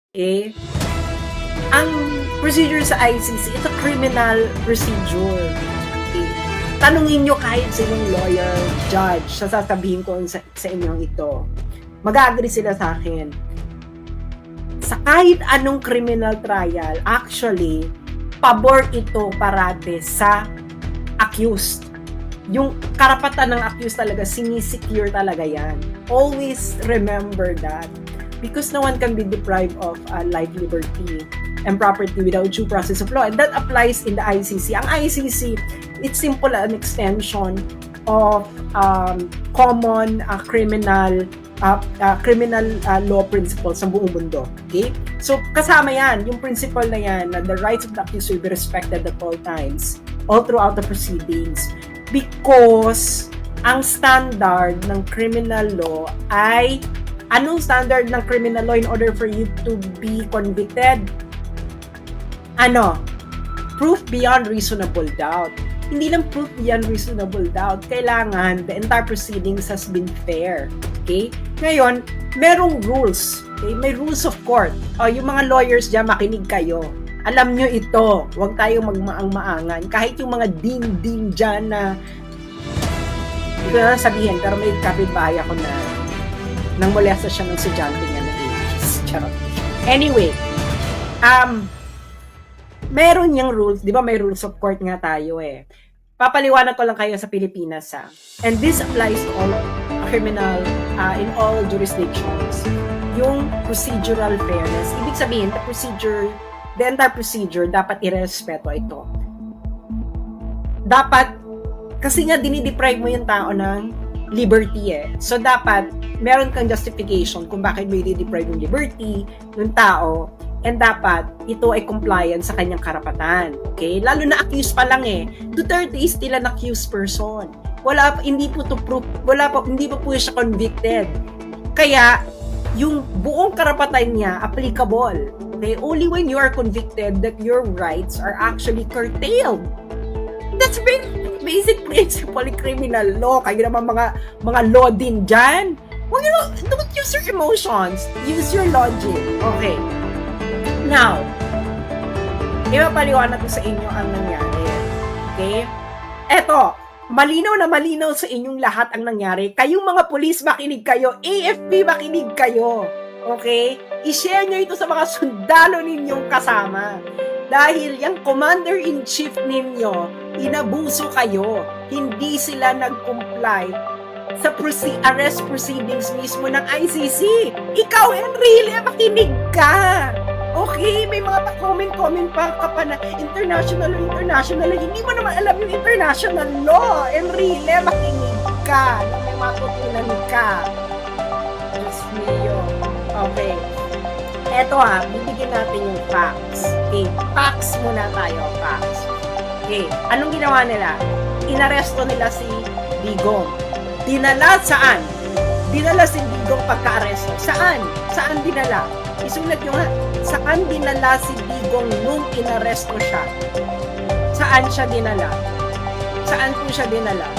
Okay? Ang procedure sa ICC, ito criminal procedure. Okay? Tanungin nyo kahit sinong lawyer, judge, sasabihin ko sa inyong ito. Mag-agree sila sa akin. Sa kahit anong criminal trial, actually, pabor ito parate sa accused. Yung karapatan ng accused talaga, sinisecure talaga yan. Always remember that. Because no one can be deprived of life, liberty, and property without due process of law. And that applies in the ICC. Ang ICC, it's simple an extension of common criminal law principles sa buong mundo. Okay? So, kasama yan, yung principle na yan, na the rights of the accused will be respected at all times, all throughout the proceedings. Because, ang standard ng criminal law ay, anong standard ng criminal law in order for you to be convicted? Proof beyond reasonable doubt. Hindi lang proof beyond reasonable doubt. Kailangan the entire proceedings has been fair. Okay? Ngayon, merong rules. Okay? May rules of court. Yung mga lawyers dyan, makinig kayo. Alam nyo ito. Huwag tayong magmaang-maangan. Kahit yung mga din dyan na hindi ko na sabihin, pero may kapitbahay ako na nang molesta siya ng estudyante niya ng ages. Charot. Anyway, meron yung rules, di ba may rules of court nga tayo eh. Papaliwanag ko lang kayo sa Pilipinas ha. And this applies to all criminal, in all jurisdictions. Yung procedural fairness, ibig sabihin, the entire procedure, dapat irespeto ito. Dapat, kasi nga dinideprive mo yung tao ng liberty eh. So dapat, meron kang justification kung bakit mo i-deprive yung liberty ng tao. And dapat, ito ay compliant sa kanyang karapatan. Okay? Lalo na accused pa lang eh. Duterte is still an accused person. Hindi po siya convicted. Kaya, yung buong karapatan niya, applicable. Okay? Only when you are convicted that your rights are actually curtailed. That's basic principle in criminal law. Kayo naman mga law din dyan. Don't use your emotions. Use your logic. Okay. Now, ipapaliwanag ko sa inyo ang nangyari. Okay? Eto, malinaw na malinaw sa inyong lahat ang nangyari. Kayong mga pulis, makinig kayo. AFP, makinig kayo. Okay? I-share nyo ito sa mga sundalo ninyong kasama. Dahil yung commander-in-chief ninyo, inabuso kayo. Hindi sila nag-comply sa arrest proceedings mismo ng ICC. Ikaw, Enrile, makinig ka. Okay, may mga pa-comment pa ka na international, hindi mo naman alam yung international law. Enrile, makinig ka na may matutunan ka. Diyos mio. Okay. Eto bibigyan natin yung facts. Okay, facts muna tayo, facts. Okay, anong ginawa nila? Inaresto nila si Digong. Dinala saan? Dinala si Digong pagka-aresto. Saan? Saan dinala? Isulat nyo nga, saan dinala si Digong nung inaresto siya? Saan siya dinala? Saan po siya dinala?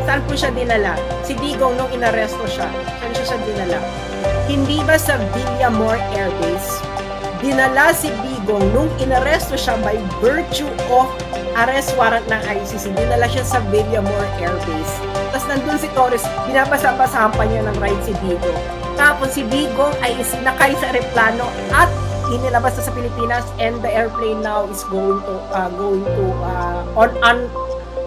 Saan po siya dinala? Si Digong nung inaresto siya, saan siya dinala? Hindi ba sa Villamor Air Base? Dinala si Digong nung inaresto siya by virtue of arrest warrant ng ICC. Dinala siya sa Villamor Air Base. Tapos nandun si Torres, binabasa-basahan pa niya ng ride si Digong. Tapos si Digong ay isinakay sa aeroplano at inilabas na sa Pilipinas, and the airplane now is going to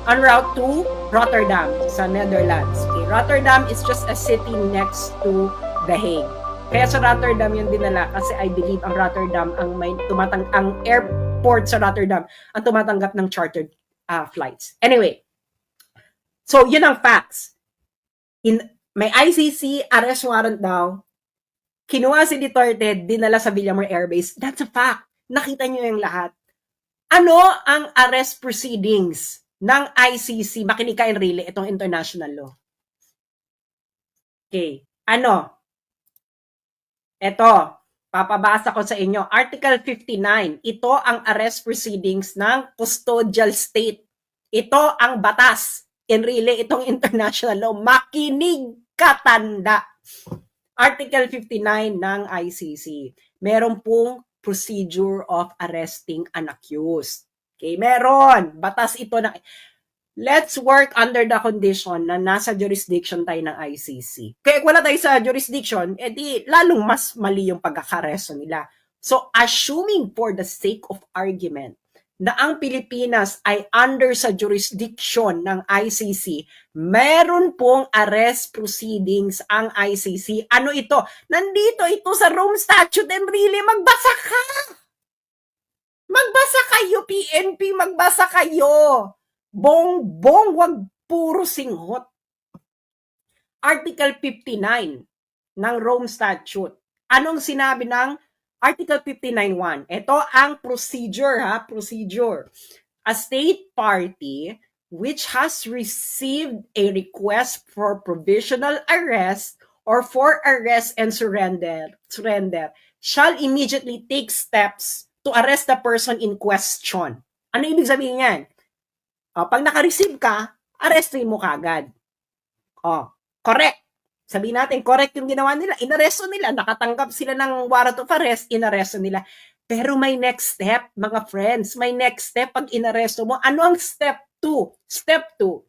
on route to Rotterdam sa Netherlands. Okay, Rotterdam is just a city next to The Hague. Kaya sa Rotterdam yung dinala kasi I believe ang Rotterdam ang airport sa Rotterdam ang tumatanggap ng chartered flights. Anyway, so yun ang facts. May ICC arrest warrant daw. Kinuha si Duterte, dinala sa Villamor Air Base. That's a fact. Nakita niyo yung lahat. Ano ang arrest proceedings ng ICC? Makinig ka, Enrile, itong international law. Okay. Ano? Ito, papabasa ko sa inyo. Article 59. Ito ang arrest proceedings ng custodial state. Ito ang batas. Enrile, itong international law. Makinig katanda. Article 59 ng ICC. meron pong procedure of arresting an accused. Okay, meron. Batas ito na let's work under the condition na nasa jurisdiction tayo ng ICC. Kaya wala tayo sa jurisdiction, edi lalong mas mali yung pagkakaresto nila. So, assuming for the sake of argument na ang Pilipinas ay under sa jurisdiction ng ICC, meron pong arrest proceedings ang ICC. Ano ito? Nandito ito sa Rome Statute and really, magbasa ka! Magbasa kayo, PNP, magbasa kayo! Bong-bong, wag puro singhot. Article 59 ng Rome Statute. Anong sinabi ng Article 59.1? Ito ang procedure, procedure. A state party which has received a request for provisional arrest or for arrest and surrender shall immediately take steps to arrest the person in question. Ano ibig sabihin yan? Pag naka-receive ka, arrestin mo kagad. Correct. Sabihin natin, correct yung ginawa nila. Inaresto nila. Nakatanggap sila ng warrant of arrest, inaresto nila. Pero may next step, mga friends. May next step pag inaresto mo. Ano ang step 2? Step 2.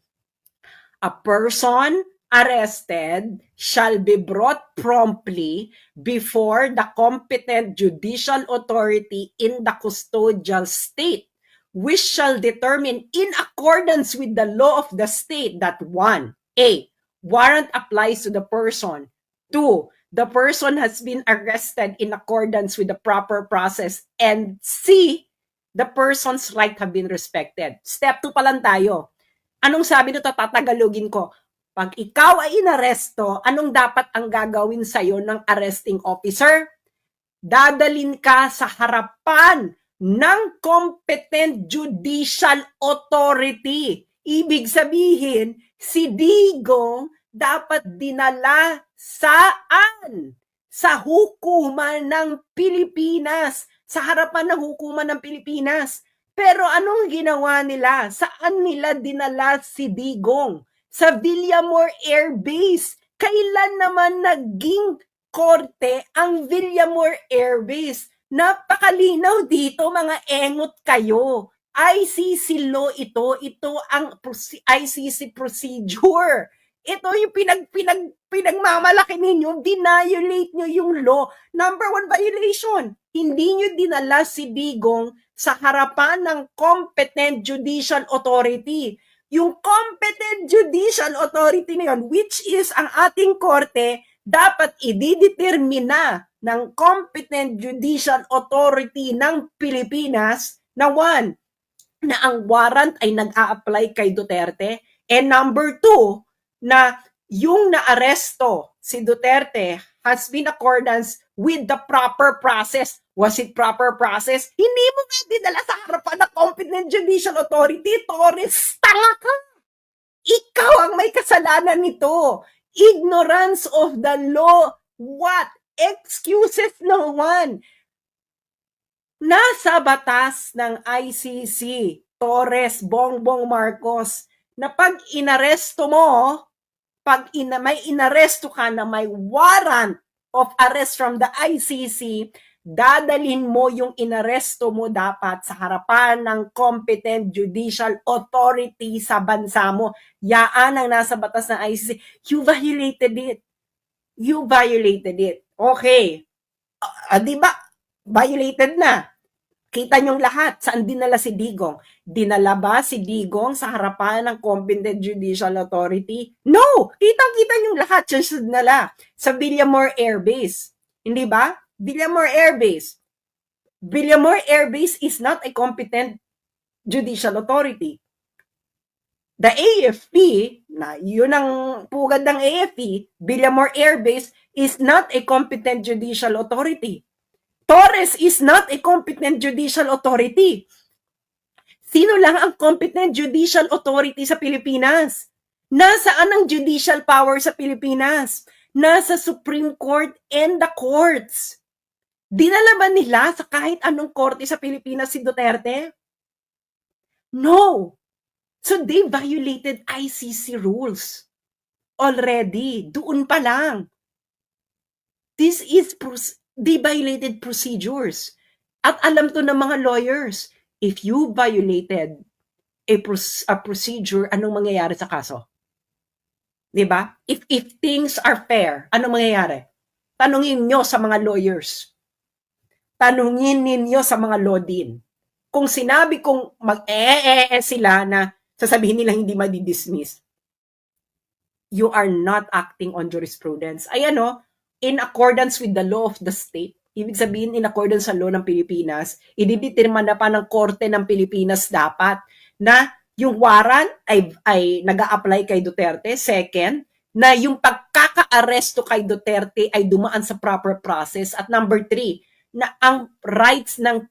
A person arrested shall be brought promptly before the competent judicial authority in the custodial state, which shall determine in accordance with the law of the state that 1. A. Warrant applies to the person. 2. The person has been arrested in accordance with the proper process. And C. The person's right have been respected. Step 2 pa lang tayo. Anong sabi nito? Tatagalogin ko. Pag ikaw ay inaresto, anong dapat ang gagawin sa'yo ng arresting officer? Dadalin ka sa harapan ng competent judicial authority. Ibig sabihin, si Digong dapat dinala saan? Sa hukuman ng Pilipinas. Sa harapan ng hukuman ng Pilipinas. Pero anong ginawa nila? Saan nila dinala si Digong? Sa Villamor Air Base. Kailan naman naging korte ang Villamor Air Base? Napakalinaw dito, mga engot kayo. ICC law ito ang ICC procedure. Ito yung pinagmamalaki ninyo, violate nyo yung law. Number 1 violation, hindi nyo dinala si Digong sa harapan ng competent judicial authority. Yung competent judicial authority na yun, which is ang ating korte, dapat ididetermina ng competent judicial authority ng Pilipinas na 1, na ang warrant ay nag-a-apply kay Duterte, and number 2, na yung naaresto si Duterte has been accordance with the proper process. Was it proper process? Hindi mo nga dinala sa harapan ng competent judicial authority. Torres, tanga ka! Ikaw ang may kasalanan nito. Ignorance of the law. What? Excuses no one. Nasa batas ng ICC, Torres, Bongbong Marcos, na pag inaresto mo, may inaresto ka na may warrant of arrest from the ICC, dadalhin mo yung inaresto mo dapat sa harapan ng competent judicial authority sa bansa mo. Yaan ang nasa batas ng ICC. You violated it. You violated it. Okay. Di ba? Violated na. Kita niyong lahat. Saan dinala si Digong? Dinala ba si Digong sa harapan ng competent judicial authority? No! Kitang-kita niyong lahat. Siya dinala sa Villamor Air Base. Hindi ba? Villamor Air Base. Villamor Air Base is not a competent judicial authority. The AFP, na yun ang pugad ng AFP, Villamor Air Base is not a competent judicial authority. Torres is not a competent judicial authority. Sino lang ang competent judicial authority sa Pilipinas? Nasaan ang judicial power sa Pilipinas? Nasa Supreme Court and the courts. Dinala ba nila sa kahit anong korte sa Pilipinas si Duterte? No. So they violated ICC rules already. Doon pa lang. This is They violated procedures. At alam to ng mga lawyers, if you violated a procedure, anong mangyayari sa kaso? 'Di ba? If things are fair, anong mangyayari? Tanungin nyo sa mga lawyers. Tanungin ninyo sa mga law din. Kung sinabi kong sila na sasabihin nila hindi madi-dismiss, you are not acting on jurisprudence. Ay in accordance with the law of the state. Ibig sabihin, in accordance sa law ng Pilipinas, ididetermine na pa ng Korte ng Pilipinas dapat na yung warrant ay nag-a-apply kay Duterte. Second, na yung pagkaka-aresto kay Duterte ay dumaan sa proper process. At number 3, na ang rights ng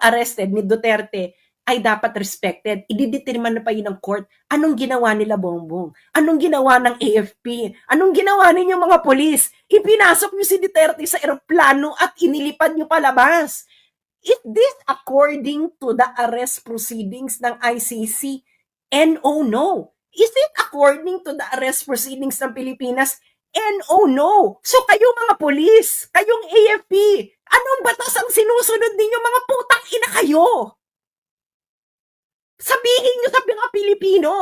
arrested ni Duterte ay dapat respected. Ididetermine na pa yun ng court. Anong ginawa nila, Bongbong? Anong ginawa ng AFP? Anong ginawa ninyo mga polis? Ipinasok nyo si Duterte sa eroplano at inilipad nyo palabas. Is this according to the arrest proceedings ng ICC? No. Is it according to the arrest proceedings ng Pilipinas? No. So kayo mga polis, kayong AFP, anong batas ang sinusunod ninyo mga putang ina kayo? Sabihin nyo sa mga Pilipino,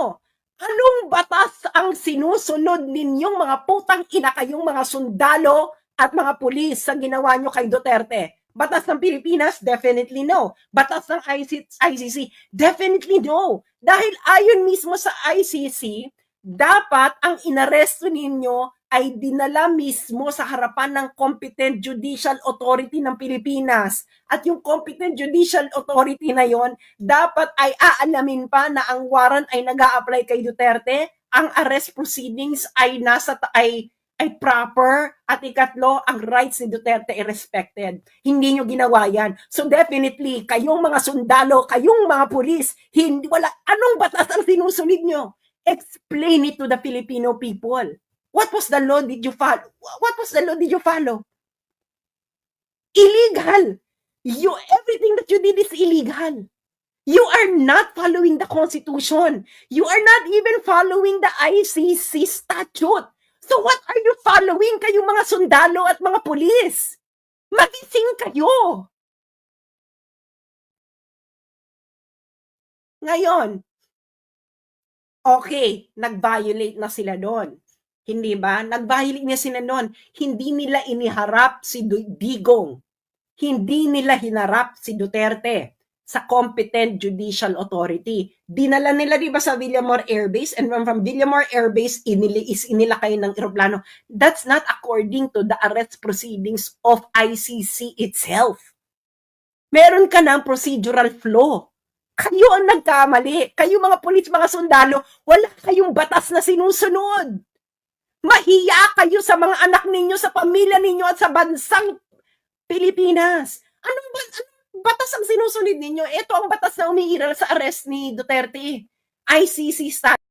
anong batas ang sinusunod ninyong mga putang ina kayong mga sundalo at mga pulis sa ginawa nyo kay Duterte? Batas ng Pilipinas? Definitely no. Batas ng ICC? Definitely no. Dahil ayon mismo sa ICC, dapat ang inaresto ninyo ay dinala mismo sa harapan ng competent judicial authority ng Pilipinas. At yung competent judicial authority na yon, dapat ay aalamin pa na ang warrant ay nag-a-apply kay Duterte, ang arrest proceedings ay proper, at ikatlo, ang rights ni Duterte ay respected. Hindi nyo ginawa yan. So definitely, kayong mga sundalo, kayong mga pulis, anong batas ang sinusunod nyo? Explain it to the Filipino people. What was the law did you follow? What was the law did you follow? Illegal. Everything that you did is illegal. You are not following the Constitution. You are not even following the ICC statute. So what are you following, kayong mga sundalo at mga pulis? Magising kayo. Ngayon, okay, nag-violate na sila doon. Hindi ba? Nag-violate na sila doon. Hindi nila iniharap si Digong. Hindi nila hinarap si Duterte sa competent judicial authority. Dinala nila, di ba, sa Villamor Air Base, and from Villamor Air Base, inilakay ng eroplano. That's not according to the arrest proceedings of ICC itself. Meron ka ng procedural flaw. Kayo ang nagkamali. Kayo mga pulis, mga sundalo, wala kayong batas na sinusunod. Mahiya kayo sa mga anak ninyo, sa pamilya ninyo, at sa bansang Pilipinas. Anong batas ang sinusunod ninyo? Ito ang batas na umiiral sa arrest ni Duterte. ICC statute.